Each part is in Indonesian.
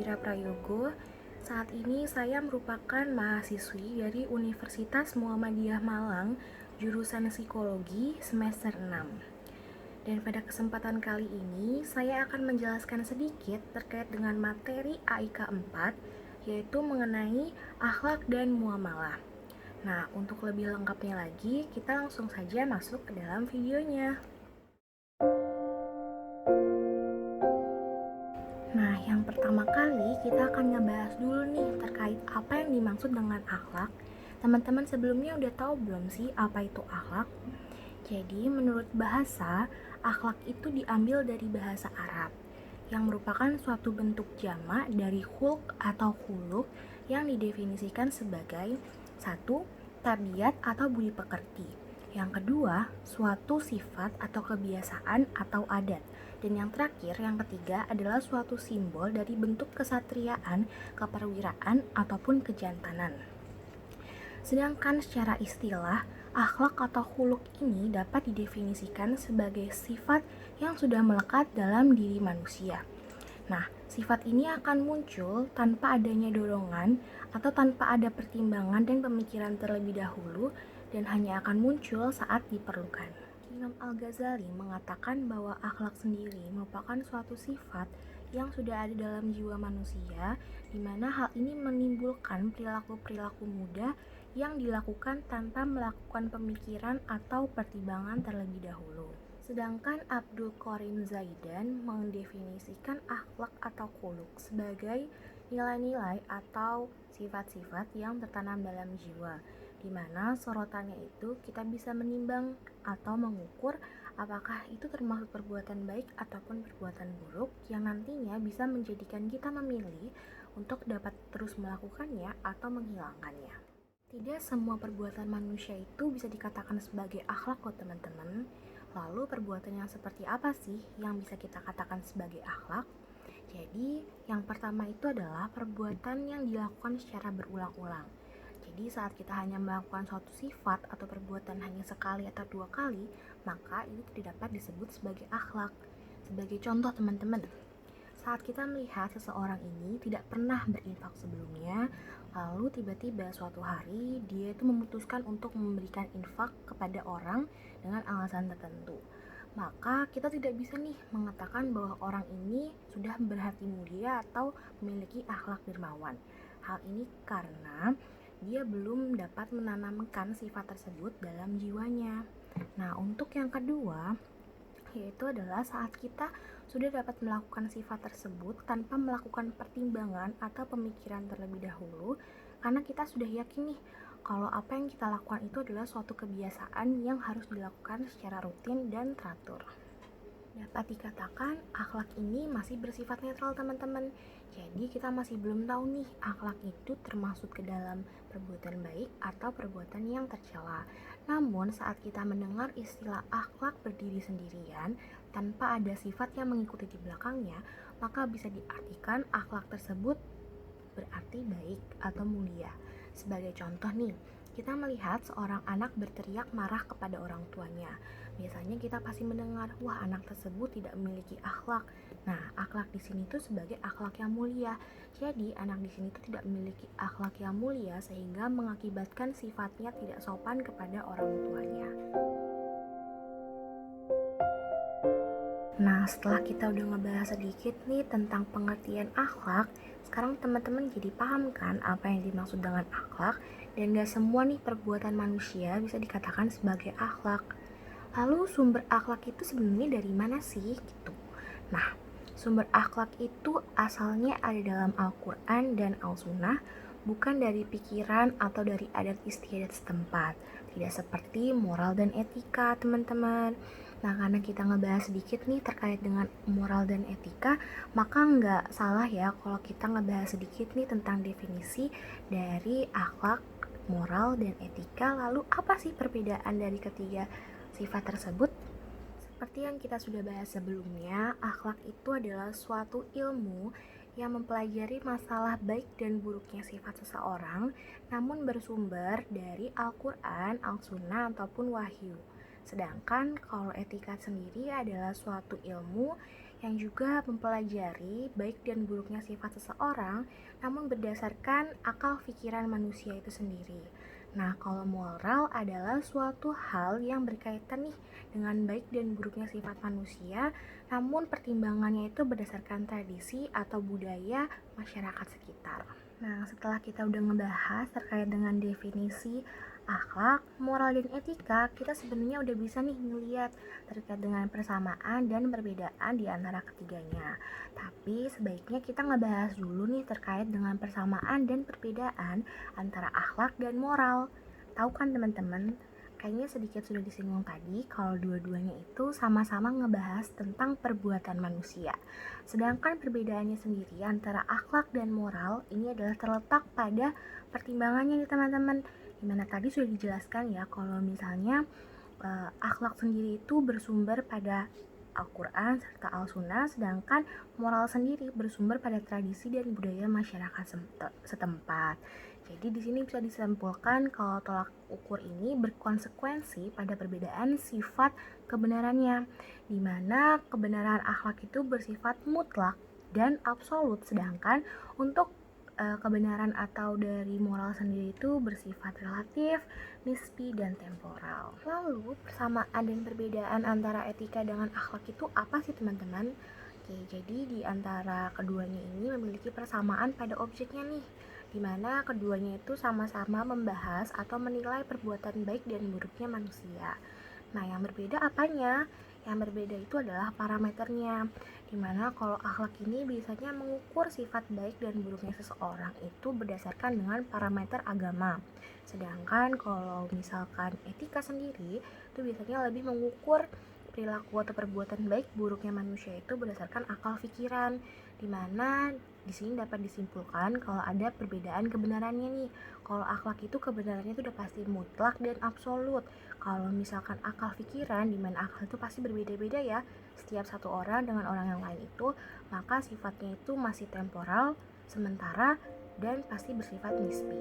Wira Prayogo. Saat ini saya merupakan mahasiswi dari Universitas Muhammadiyah Malang, jurusan Psikologi semester 6. Dan pada kesempatan kali ini, saya akan menjelaskan sedikit terkait dengan materi AIK 4, yaitu mengenai akhlak dan muamalah. Nah, untuk lebih lengkapnya lagi, kita langsung saja masuk ke dalam videonya. Nah, yang pertama kali kita akan ngebahas dulu nih terkait apa yang dimaksud dengan akhlak. Teman-teman sebelumnya udah tahu belum sih apa itu akhlak? Jadi, menurut bahasa, akhlak itu diambil dari bahasa Arab yang merupakan suatu bentuk jamak dari khulq atau khuluq yang didefinisikan sebagai satu, tabiat atau budi pekerti. Yang kedua, suatu sifat atau kebiasaan atau adat. Dan yang terakhir, yang ketiga adalah suatu simbol dari bentuk kesatriaan, keperwiraan, ataupun kejantanan. Sedangkan secara istilah, akhlak atau khuluq ini dapat didefinisikan sebagai sifat yang sudah melekat dalam diri manusia. Nah, sifat ini akan muncul tanpa adanya dorongan atau tanpa ada pertimbangan dan pemikiran terlebih dahulu dan hanya akan muncul saat diperlukan. Imam Al-Ghazali mengatakan bahwa akhlak sendiri merupakan suatu sifat yang sudah ada dalam jiwa manusia, di mana hal ini menimbulkan perilaku-perilaku mudah yang dilakukan tanpa melakukan pemikiran atau pertimbangan terlebih dahulu. Sedangkan Abdul Qarim Zaidan mendefinisikan akhlak atau khuluq sebagai nilai-nilai atau sifat-sifat yang tertanam dalam jiwa, di mana sorotannya itu kita bisa menimbang atau mengukur apakah itu termasuk perbuatan baik ataupun perbuatan buruk yang nantinya bisa menjadikan kita memilih untuk dapat terus melakukannya atau menghilangkannya. Tidak semua perbuatan manusia itu bisa dikatakan sebagai akhlak loh teman-teman. Lalu perbuatan yang seperti apa sih yang bisa kita katakan sebagai akhlak? Jadi yang pertama itu adalah perbuatan yang dilakukan secara berulang-ulang. Jadi saat kita hanya melakukan suatu sifat atau perbuatan hanya sekali atau dua kali, maka itu tidak dapat disebut sebagai akhlak. Sebagai contoh teman-teman, saat kita melihat seseorang ini tidak pernah berinfak sebelumnya, lalu tiba-tiba suatu hari dia itu memutuskan untuk memberikan infak kepada orang dengan alasan tertentu. Maka kita tidak bisa nih mengatakan bahwa orang ini sudah berhati mulia atau memiliki akhlak dermawan. Hal ini karena dia belum dapat menanamkan sifat tersebut dalam jiwanya. Nah, untuk yang kedua, yaitu adalah saat kita sudah dapat melakukan sifat tersebut tanpa melakukan pertimbangan atau pemikiran terlebih dahulu, karena kita sudah yakin nih kalau apa yang kita lakukan itu adalah suatu kebiasaan yang harus dilakukan secara rutin dan teratur. Dapat dikatakan akhlak ini masih bersifat netral teman-teman. Jadi kita masih belum tahu nih akhlak itu termasuk ke dalam perbuatan baik atau perbuatan yang tercela. Namun saat kita mendengar istilah akhlak berdiri sendirian tanpa ada sifat yang mengikuti di belakangnya, maka bisa diartikan akhlak tersebut berarti baik atau mulia. Sebagai contoh nih, kita melihat seorang anak berteriak marah kepada orang tuanya. Biasanya kita pasti mendengar, wah anak tersebut tidak memiliki akhlak. Nah, akhlak di sini tuh sebagai akhlak yang mulia. Jadi, anak di sini tuh tidak memiliki akhlak yang mulia sehingga mengakibatkan sifatnya tidak sopan kepada orang tuanya. Nah, setelah kita udah ngebahas sedikit nih tentang pengertian akhlak, sekarang teman-teman jadi paham kan apa yang dimaksud dengan akhlak, dan gak semua nih perbuatan manusia bisa dikatakan sebagai akhlak. Lalu sumber akhlak itu sebenarnya dari mana sih gitu? Nah, sumber akhlak itu asalnya ada dalam Al-Quran dan Al-Sunnah, bukan dari pikiran atau dari adat istiadat setempat. Tidak seperti moral dan etika teman-teman. Nah, karena kita ngebahas sedikit nih terkait dengan moral dan etika, maka nggak salah ya kalau kita ngebahas sedikit nih tentang definisi dari akhlak, moral, dan etika. Lalu apa sih perbedaan dari ketiga sifat tersebut? Seperti yang kita sudah bahas sebelumnya, akhlak itu adalah suatu ilmu yang mempelajari masalah baik dan buruknya sifat seseorang, namun bersumber dari Al-Quran, Al-Sunnah, ataupun Wahyu. Sedangkan kalau etika sendiri adalah suatu ilmu yang juga mempelajari baik dan buruknya sifat seseorang, namun berdasarkan akal pikiran manusia itu sendiri. Nah, kalau moral adalah suatu hal yang berkaitan nih dengan baik dan buruknya sifat manusia, namun pertimbangannya itu berdasarkan tradisi atau budaya masyarakat sekitar. Nah, setelah kita udah ngebahas terkait dengan definisi akhlak, moral, dan etika, kita sebenarnya udah bisa nih ngeliat terkait dengan persamaan dan perbedaan di antara ketiganya. Tapi sebaiknya kita ngebahas dulu nih terkait dengan persamaan dan perbedaan antara akhlak dan moral. Tahu kan teman-teman, kayaknya sedikit sudah disinggung tadi kalau dua-duanya itu sama-sama ngebahas tentang perbuatan manusia. Sedangkan perbedaannya sendiri antara akhlak dan moral ini adalah terletak pada pertimbangannya nih teman-teman. Dimana tadi sudah dijelaskan ya kalau misalnya akhlak sendiri itu bersumber pada Al-Quran serta Al-Sunnah, sedangkan moral sendiri bersumber pada tradisi dan budaya masyarakat setempat. Jadi di sini bisa disimpulkan kalau tolak ukur ini berkonsekuensi pada perbedaan sifat kebenarannya, di mana kebenaran akhlak itu bersifat mutlak dan absolut, sedangkan untuk kebenaran atau dari moral sendiri itu bersifat relatif, nisbi, dan temporal. Lalu, persamaan dan perbedaan antara etika dengan akhlak itu apa sih teman-teman? Oke, jadi di antara keduanya ini memiliki persamaan pada objeknya nih, di mana keduanya itu sama-sama membahas atau menilai perbuatan baik dan buruknya manusia. Nah, yang berbeda apanya? Yang berbeda itu adalah parameternya, dimana kalau akhlak ini biasanya mengukur sifat baik dan buruknya seseorang itu berdasarkan dengan parameter agama. Sedangkan kalau misalkan etika sendiri itu biasanya lebih mengukur perilaku atau perbuatan baik buruknya manusia itu berdasarkan akal pikiran, dimana di sini dapat disimpulkan kalau ada perbedaan kebenarannya nih. Kalau akhlak itu kebenarannya itu udah pasti mutlak dan absolut. Kalau misalkan akal pikiran, di mana akal itu pasti berbeda-beda ya setiap satu orang dengan orang yang lain itu, maka sifatnya itu masih temporal, sementara, dan pasti bersifat nisbi.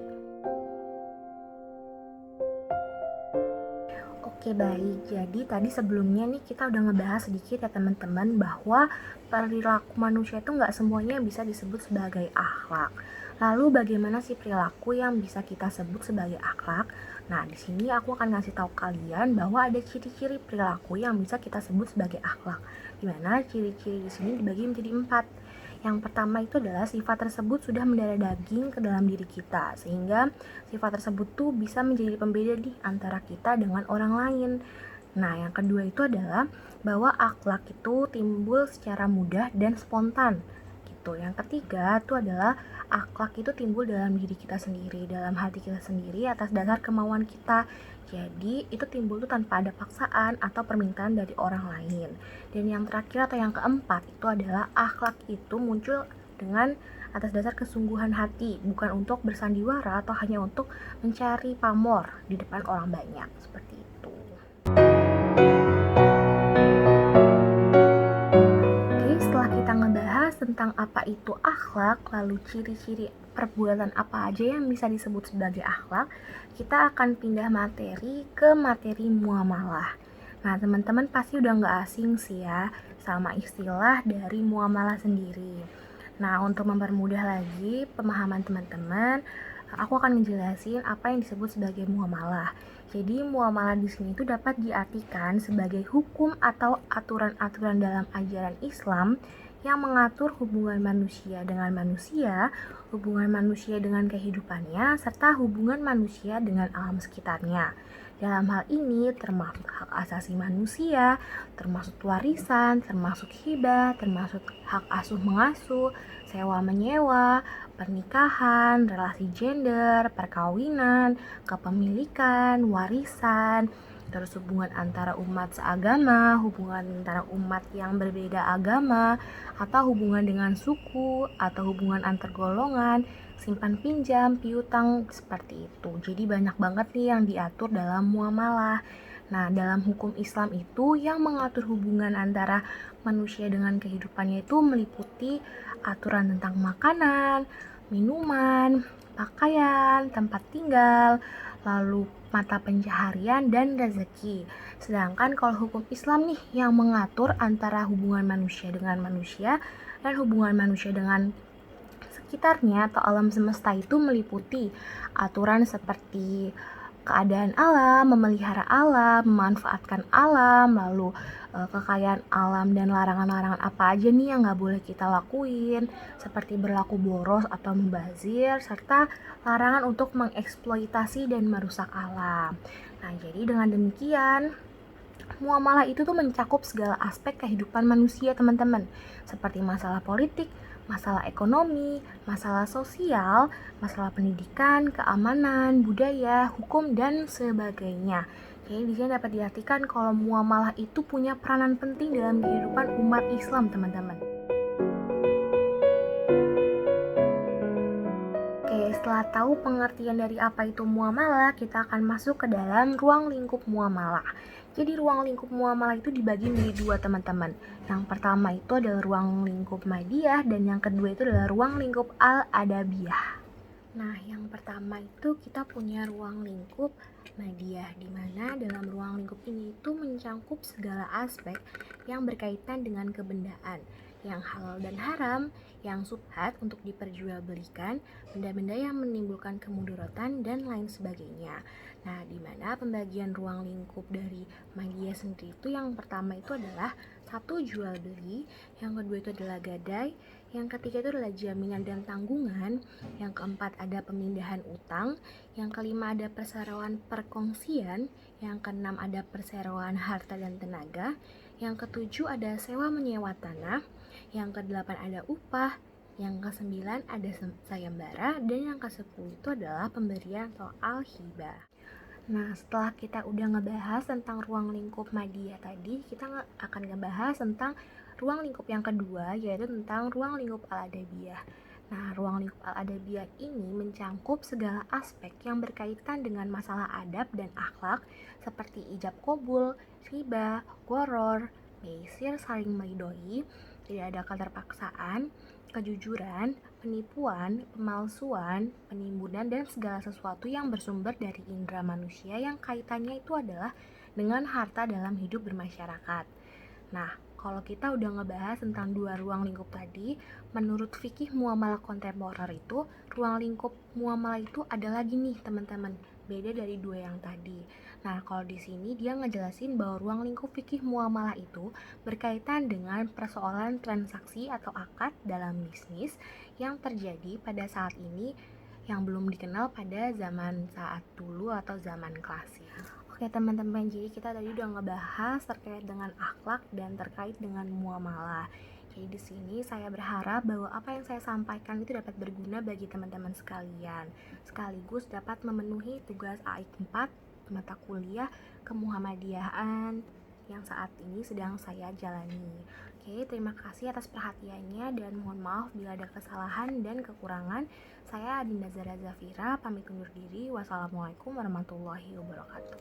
Oke baik, jadi tadi sebelumnya nih kita udah ngebahas sedikit ya teman-teman bahwa perilaku manusia itu nggak semuanya bisa disebut sebagai akhlak. Lalu bagaimana sih perilaku yang bisa kita sebut sebagai akhlak? Nah, di sini aku akan ngasih tahu kalian bahwa ada ciri-ciri perilaku yang bisa kita sebut sebagai akhlak. Di mana ciri-ciri di sini dibagi menjadi 4. Yang pertama itu adalah sifat tersebut sudah mendarah daging ke dalam diri kita, sehingga sifat tersebut tuh bisa menjadi pembeda nih antara kita dengan orang lain. Nah, yang kedua itu adalah bahwa akhlak itu timbul secara mudah dan spontan. Gitu. Yang ketiga itu adalah akhlak itu timbul dalam diri kita sendiri, dalam hati kita sendiri atas dasar kemauan kita. Jadi itu timbul tuh tanpa ada paksaan atau permintaan dari orang lain. Dan yang terakhir atau yang keempat itu adalah akhlak itu muncul dengan atas dasar kesungguhan hati, bukan untuk bersandiwara atau hanya untuk mencari pamor di depan orang banyak, seperti itu. Oke, setelah kita ngebahas tentang apa itu akhlak, lalu ciri-ciri perbuatan apa aja yang bisa disebut sebagai akhlak, kita akan pindah materi ke materi muamalah. Nah, teman-teman pasti udah nggak asing sih ya sama istilah dari muamalah sendiri. Nah, untuk mempermudah lagi pemahaman teman-teman, aku akan ngejelasin apa yang disebut sebagai muamalah. Jadi, muamalah di sini itu dapat diartikan sebagai hukum atau aturan-aturan dalam ajaran Islam yang mengatur hubungan manusia dengan manusia, hubungan manusia dengan kehidupannya, serta hubungan manusia dengan alam sekitarnya. Dalam hal ini termasuk hak asasi manusia, termasuk warisan, termasuk hibah, termasuk hak asuh mengasuh, sewa menyewa, pernikahan, relasi gender, perkawinan, kepemilikan, warisan, terus hubungan antara umat seagama, hubungan antara umat yang berbeda agama, atau hubungan dengan suku, atau hubungan antar golongan, simpan pinjam, piutang, seperti itu. Jadi banyak banget nih yang diatur dalam muamalah. Nah, dalam hukum Islam itu yang mengatur hubungan antara manusia dengan kehidupannya itu meliputi aturan tentang makanan, minuman, pakaian, tempat tinggal, lalu mata pencaharian, dan rezeki. Sedangkan kalau hukum Islam nih yang mengatur antara hubungan manusia dengan manusia dan hubungan manusia dengan sekitarnya atau alam semesta itu meliputi aturan seperti keadaan alam, memelihara alam, memanfaatkan alam, lalu kekayaan alam dan larangan-larangan apa aja nih yang nggak boleh kita lakuin, seperti berlaku boros atau mubazir, serta larangan untuk mengeksploitasi dan merusak alam. Nah, jadi dengan demikian, muamalah itu tuh mencakup segala aspek kehidupan manusia, teman-teman, seperti masalah politik, masalah ekonomi, masalah sosial, masalah pendidikan, keamanan, budaya, hukum, dan sebagainya. Jadi di sini dapat diartikan kalau muamalah itu punya peranan penting dalam kehidupan umat Islam, teman-teman. Oke, setelah tahu pengertian dari apa itu muamalah, kita akan masuk ke dalam ruang lingkup muamalah. Jadi ruang lingkup muamalah itu dibagi menjadi dua, teman-teman. Yang pertama itu adalah ruang lingkup madiyah dan yang kedua itu adalah ruang lingkup al-adabiyah. Nah, yang pertama itu kita punya ruang lingkup madiyah, di mana dalam ruang lingkup ini itu mencakup segala aspek yang berkaitan dengan kebendaan, yang halal dan haram, yang subhat untuk diperjualbelikan, benda-benda yang menimbulkan kemudaratan, dan lain sebagainya. Nah, di mana pembagian ruang lingkup dari madiyah sendiri itu yang pertama itu adalah satu, jual beli, yang kedua itu adalah gadai, yang ketiga itu adalah jaminan dan tanggungan, yang keempat ada pemindahan utang, yang kelima ada perseroan perkongsian, yang keenam ada perseroan harta dan tenaga, yang ketujuh ada sewa menyewa tanah, yang kedelapan ada upah, yang kesembilan ada sayembara, dan yang kesepuluh itu adalah pemberian atau al-hibah. Nah, setelah kita udah ngebahas tentang ruang lingkup madiyah tadi, kita akan ngebahas tentang ruang lingkup yang kedua, yaitu tentang ruang lingkup al-adabiyah. Nah, ruang lingkup al-adabiyah ini mencakup segala aspek yang berkaitan dengan masalah adab dan akhlak, seperti ijab kabul, riba, goror, meisir, saling meridhoi, tidak ada keterpaksaan, kejujuran, penipuan, pemalsuan, penimbunan, dan segala sesuatu yang bersumber dari indera manusia yang kaitannya itu adalah dengan harta dalam hidup bermasyarakat. Nah, kalau kita udah ngebahas tentang dua ruang lingkup tadi, menurut fikih muamalah kontemporer itu, ruang lingkup muamalah itu ada lagi nih, teman-teman, beda dari dua yang tadi. Nah, kalau di sini dia ngejelasin bahwa ruang lingkup fikih muamalah itu berkaitan dengan persoalan transaksi atau akad dalam bisnis yang terjadi pada saat ini yang belum dikenal pada zaman saat dulu atau zaman klasik. Oke, teman-teman, jadi kita tadi udah ngebahas terkait dengan akhlak dan terkait dengan muamalah. Jadi di sini saya berharap bahwa apa yang saya sampaikan itu dapat berguna bagi teman-teman sekalian, sekaligus dapat memenuhi tugas AIK 4 mata kuliah kemuhammadiyahan yang saat ini sedang saya jalani. Oke, terima kasih atas perhatiannya dan mohon maaf bila ada kesalahan dan kekurangan. Saya Adinda Zara Zafira, pamit undur diri. Wassalamualaikum warahmatullahi wabarakatuh.